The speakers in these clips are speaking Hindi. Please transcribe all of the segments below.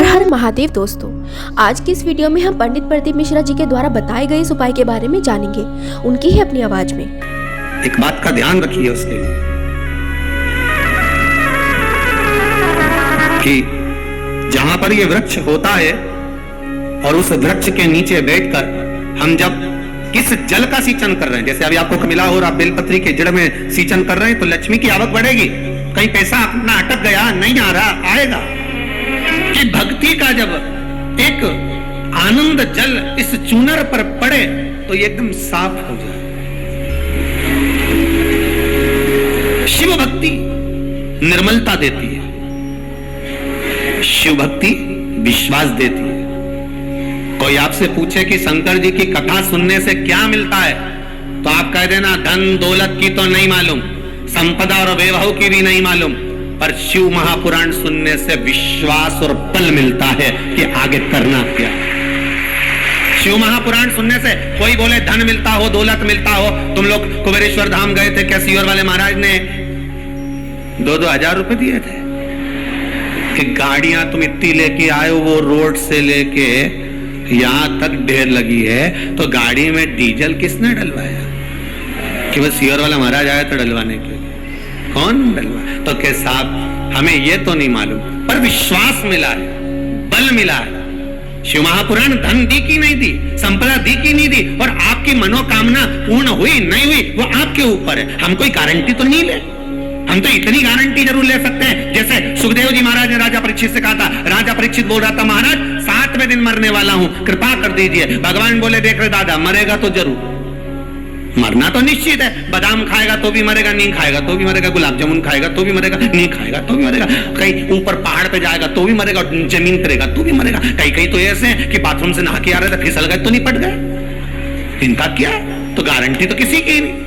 हर महादेव दोस्तों, आज की इस वीडियो में हम पंडित प्रदीप मिश्रा जी के द्वारा बताए गए इस उपाय के बारे में जानेंगे, उनकी ही अपनी आवाज में। एक बात का ध्यान रखिए उसके लिए कि जहां पर ये वृक्ष होता है और उस वृक्ष के नीचे बैठकर हम जब किस जल का सिंचन कर रहे हैं, जैसे अभी आपको मिला हो और आप बेलपत्री के जड़ में सिंचन कर रहे हैं, तो लक्ष्मी की आवक बढ़ेगी। कहीं पैसा अपना अटक गया, नहीं आ रहा, आएगा। कि भक्ति का जब एक आनंद जल इस चूनर पर पड़े तो ये एकदम साफ हो जाए। शिव भक्ति निर्मलता देती है, शिव भक्ति विश्वास देती है। कोई आपसे पूछे कि शंकर जी की कथा सुनने से क्या मिलता है, तो आप कह देना धन दौलत की तो नहीं मालूम, संपदा और वैभव की भी नहीं मालूम, पर शिव महापुराण सुनने से विश्वास और बल मिलता है कि आगे करना क्या। शिव महापुराण सुनने से कोई बोले धन मिलता हो, दौलत मिलता हो। तुम लोग कुबेरेश्वर धाम गए थे, क्या सीहोर वाले महाराज ने 2-2 हजार रुपए दिए थे कि गाड़ियां तुम इतनी लेके आए हो, वो रोड से लेके यहां तक ढेर लगी है, तो गाड़ी में डीजल किसने डलवाया? कि वो सीहोर वाला महाराज आया तो डलवाने के लिए, कौन डलवा? तो के साहब हमें ये तो नहीं मालूम, पर विश्वास मिला है, बल मिला है। शिव महापुराण धन दी की नहीं दी, संपदा दी की नहीं दी, और आपकी मनोकामना पूर्ण हुई नहीं हुई वो आपके ऊपर है। हम कोई गारंटी तो नहीं ले, हम तो इतनी गारंटी जरूर ले सकते हैं, जैसे सुखदेव जी महाराज ने राजा परीक्षित से कहा था। राजा परीक्षित बोल रहा था, महाराज 7वें दिन मरने वाला हूं, कृपा कर दीजिए। भगवान बोले, देख रहे दादा, मरेगा तो जरूर, मरना तो निश्चित है। बादाम खाएगा तो भी मरेगा, नहीं खाएगा तो भी मरेगा, गुलाब जामुन खाएगा तो भी मरेगा, नहीं खाएगा तो भी मरेगा, कहीं ऊपर पहाड़ पे जाएगा तो भी मरेगा, जमीन करेगा तो भी मरेगा। कई कई तो ऐसे हैं कि बाथरूम से नहा के आ रहे थे, फिसल गए तो नहीं पट गए। इनका क्या? तो गारंटी तो किसी की नहीं।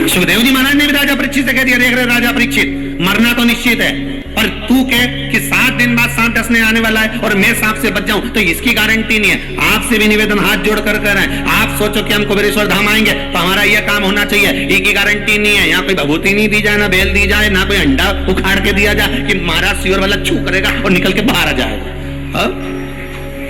सुखदेव जी महाराज ने भी राजा परीक्षित से कह दिया, देख रहे राजा परीक्षित, मरना तो निश्चित है, पर तू कह कि 7 दिन बाद सांप डसने आने वाला है और मैं सांप से बच जाऊं, तो इसकी गारंटी नहीं है। आपसे भी निवेदन हाथ जोड़ कर रहे हैं, आप सोचो कि हम कुबेरेश्वर धाम आएंगे तो हमारा यह काम होना चाहिए, इसकी गारंटी नहीं है। यहाँ कोई भभूति नहीं दी जाए, ना बेल दी जाए, ना कोई अंडा उखाड़ के दिया जाए कि महाराज सीहोर वाला छू करेगा और निकल के बाहर आ जाएगा।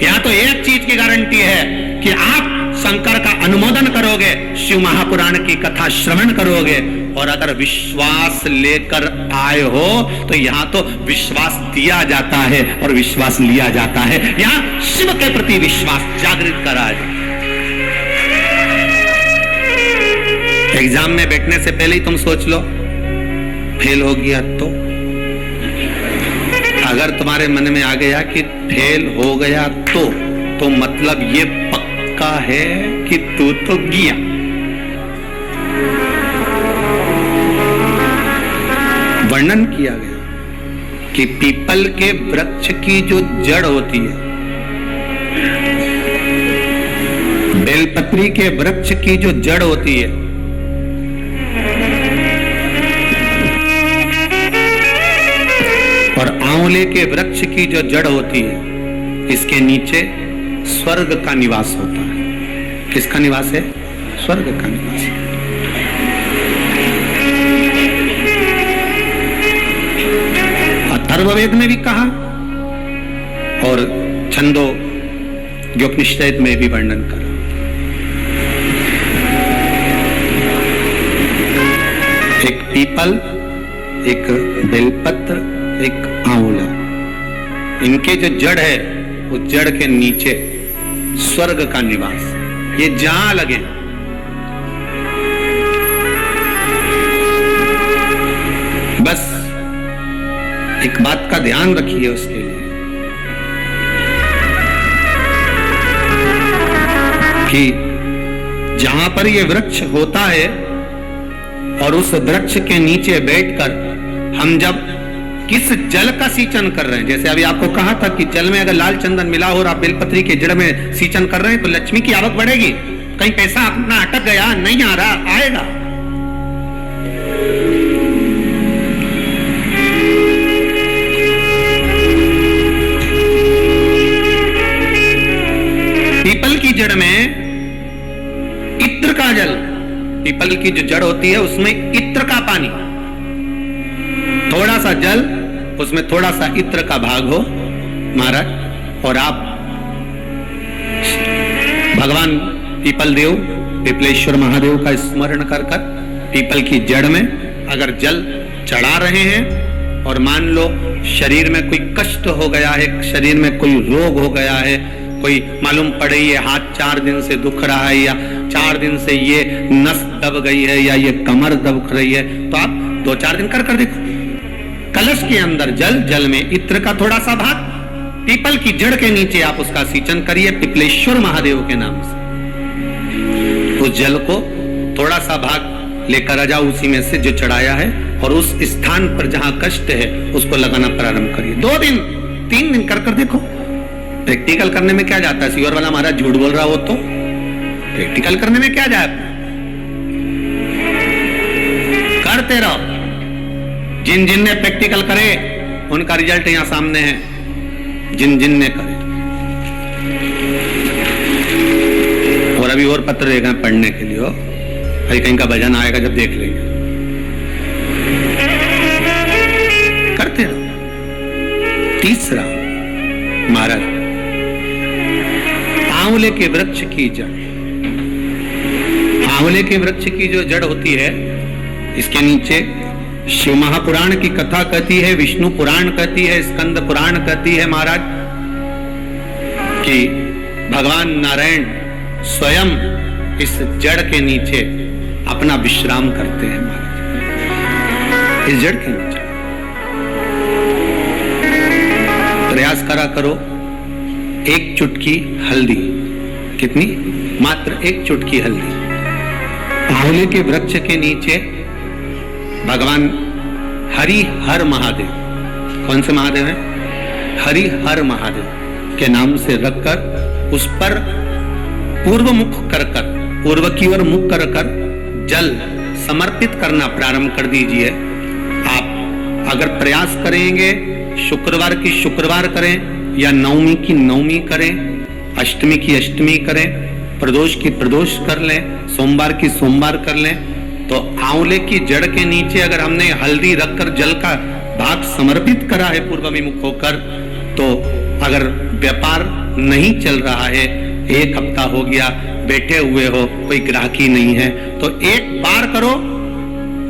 यहाँ तो एक चीज की गारंटी है कि आप शंकर का अनुमोदन करोगे, शिव महापुराण की कथा श्रवण करोगे, और अगर विश्वास लेकर आए हो तो यहां तो विश्वास दिया जाता है और विश्वास लिया जाता है। यहां शिव के प्रति विश्वास जागृत करा जाए। एग्जाम में बैठने से पहले ही तुम सोच लो, फेल हो गया तो? अगर तुम्हारे मन में आ गया कि फेल हो गया तो मतलब ये पक्का है कि तू तो गया। वर्णन किया गया कि पीपल के वृक्ष की जो जड़ होती है, बेलपत्री के वृक्ष की जो जड़ होती है, और आंवले के वृक्ष की जो जड़ होती है, इसके नीचे स्वर्ग का निवास होता है। किसका निवास है? स्वर्ग का निवास है। अथर्ववेद में भी कहा और छंदो उपनिषद में भी वर्णन करा। एक पीपल, एक बेलपत्र, एक आंवला, इनके जो जड़ है उस जड़ के नीचे स्वर्ग का निवास। ये जहां लगे बस एक बात का ध्यान रखिए उसके लिए कि जहां पर यह वृक्ष होता है और उस वृक्ष के नीचे बैठकर हम जब किस जल का सिंचन कर रहे हैं, जैसे अभी आपको कहा था कि जल में अगर लाल चंदन मिला हो और आप बेलपत्री के जड़ में सिंचन कर रहे हैं तो लक्ष्मी की आवक बढ़ेगी। कहीं पैसा अपना अटक गया, नहीं आ रहा, आएगा। पीपल की जड़ में इत्र का जल, पीपल की जो जड़ होती है उसमें इत्र का पानी, थोड़ा सा जल उसमें थोड़ा सा इत्र का भाग हो महाराज, और आप भगवान पीपल देव, पीपलेश्वर महादेव का स्मरण कर कर पीपल की जड़ में अगर जल चढ़ा रहे हैं, और मान लो शरीर में कोई कष्ट हो गया है, शरीर में कोई रोग हो गया है, कोई मालूम पड़े ये हाथ 4 दिन से दुख रहा है, या 4 दिन से ये नस दब गई है, या ये कमर दब रही है, तो आप 2-4 दिन कर देखो। कलश के अंदर जल, जल में इत्र का थोड़ा सा भाग, पीपल की जड़ के नीचे आप उसका सिंचन करिए पिपलेश्वर महादेव के नाम से। उस जल को थोड़ा सा भाग लेकर आ जाओ उसी में से जो चढ़ाया है, और उस स्थान पर जहां कष्ट है उसको लगाना प्रारंभ करिए। 2 दिन 3 दिन कर देखो। प्रैक्टिकल करने में क्या जाता है? सीवर वाला महाराज झूठ बोल रहा हो तो प्रैक्टिकल करने में क्या जाए, करते रहो। जिन जिन ने प्रैक्टिकल करे उनका रिजल्ट यहां सामने है, जिन जिन ने करे। और अभी और पत्र देगा पढ़ने के लिए, अभी कहीं का भजन आएगा जब देख लेंगे। करते रहो। तीसरा महाराज, आंवले के वृक्ष की जड़। आंवले के वृक्ष की जो जड़ होती है, इसके नीचे शिव महापुराण की कथा कहती है, विष्णु पुराण कहती है, स्कंद पुराण कहती है महाराज कि भगवान नारायण स्वयं इस जड़ के नीचे अपना विश्राम करते हैं महाराज, इस जड़ के नीचे। प्रयास करा करो, 1 चुटकी हल्दी, कितनी? मात्र 1 चुटकी हल्दी, आंवले के वृक्ष के नीचे भगवान हरि हर महादेव, कौन से महादेव हैं? हरि हर महादेव के नाम से रखकर उस पर पूर्व मुख कर कर, पूर्व की ओर मुख कर कर जल समर्पित करना प्रारंभ कर दीजिए। आप अगर प्रयास करेंगे, शुक्रवार की शुक्रवार करें, या नवमी की नवमी करें, अष्टमी की अष्टमी करें, प्रदोष की प्रदोष कर लें, सोमवार की सोमवार कर लें, तो आंवले की जड़ के नीचे अगर हमने हल्दी रखकर जल का भाग समर्पित करा है पूर्वाभिमुख होकर, तो अगर व्यापार नहीं चल रहा है, 1 हफ्ता हो गया, बैठे हुए हो, कोई ग्राहकी नहीं है, तो 1 बार करो,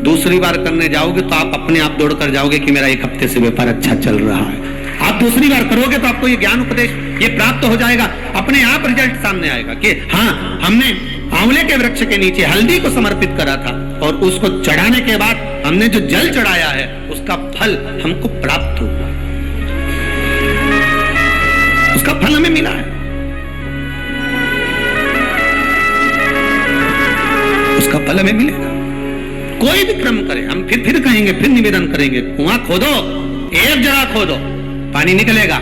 दूसरी बार करने जाओगे तो आप अपने आप दौड़ कर जाओगे कि मेरा 1 हफ्ते से व्यापार अच्छा चल रहा है। आप दूसरी बार करोगे तो आपको ये ज्ञान उपदेश ये प्राप्त हो जाएगा, अपने आप रिजल्ट सामने आएगा कि हाँ, हमने आंवले के वृक्ष के नीचे हल्दी को समर्पित करा था, और उसको चढ़ाने के बाद हमने जो जल चढ़ाया है उसका फल हमको प्राप्त हुआ, उसका फल हमें मिला है, उसका फल हमें मिलेगा। कोई भी क्रम करे, हम फिर कहेंगे, फिर निवेदन करेंगे, कुआं खोदो, एक जगह खोदो, पानी निकलेगा।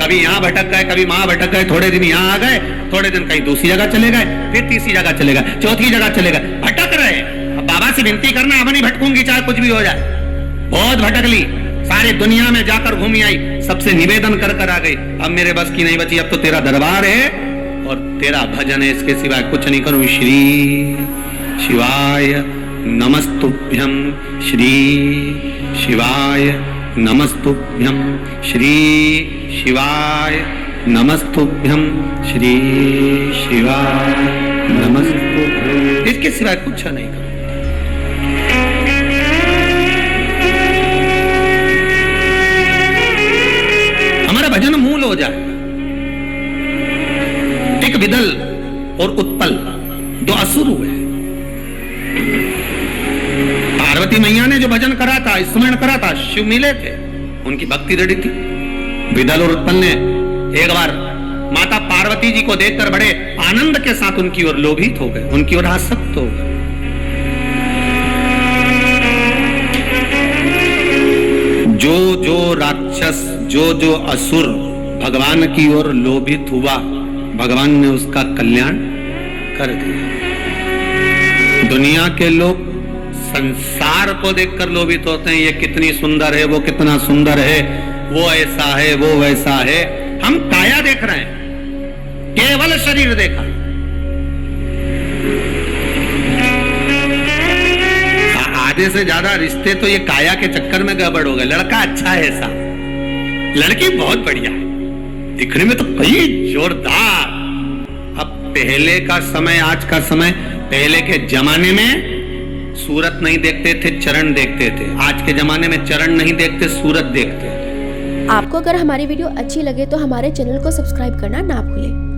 कभी यहाँ भटक गए, कभी वहां भटक गए, थोड़े दिन यहाँ आ गए, थोड़े दिन कहीं दूसरी जगह चले गए, फिर तीसरी जगह चले गए, चौथी जगह चले गए, भटक रहे। अब बाबा से विनती करना, अब नहीं भटकूंगी चाहे कुछ भी हो जाए। बहुत भटक ली, सारी दुनिया में जाकर घूमी आई, सबसे निवेदन कर कर आ गई, अब मेरे बस की नहीं बची, अब तो तेरा दरबार है और तेरा भजन है, इसके सिवाय कुछ नहीं करूं। श्री शिवाय नमस्तुभ्यं, श्री शिवाय नमस्तुभ्यं, श्री शिवाय नमस्तुभ्यं, श्री शिवाय नमस्तुभ्यं, इसके सिवाय कुछ नहीं करो। हमारा भजन मूल हो जाए। एक विदल और उत्पल 2 असुर हुए। पार्वती मैया ने जो भजन करा था, स्मरण करा था, शिव मिले थे, उनकी भक्ति दृढ़ थी। विदल और उत्पल ने एक बार माता पार्वती जी को देखकर बड़े आनंद के साथ उनकी ओर लोभित हो गए, उनकी ओर आसक्त हो गए। जो जो राक्षस, जो जो असुर भगवान की ओर लोभित हुआ, भगवान ने उसका कल्याण कर दिया। दुनिया के लोग संसार को देखकर लोभित होते हैं, ये कितनी सुंदर है, वो कितना सुंदर है, वो ऐसा है, वो वैसा है। हम काया देख रहे हैं, केवल शरीर देखा। इरादे से ज्यादा रिश्ते तो ये काया के चक्कर में गड़बड़ हो गए। लड़का अच्छा है साहब, लड़की बहुत बढ़िया है, दिखने में तो कई जोरदार। अब पहले का समय, आज का समय, पहले के जमाने में सूरत नहीं देखते थे, चरण देखते थे। आज के जमाने में चरण नहीं देखते, सूरत देखते थे। आपको अगर हमारी वीडियो अच्छी लगे तो हमारे चैनल को सब्सक्राइब करना ना भूलें।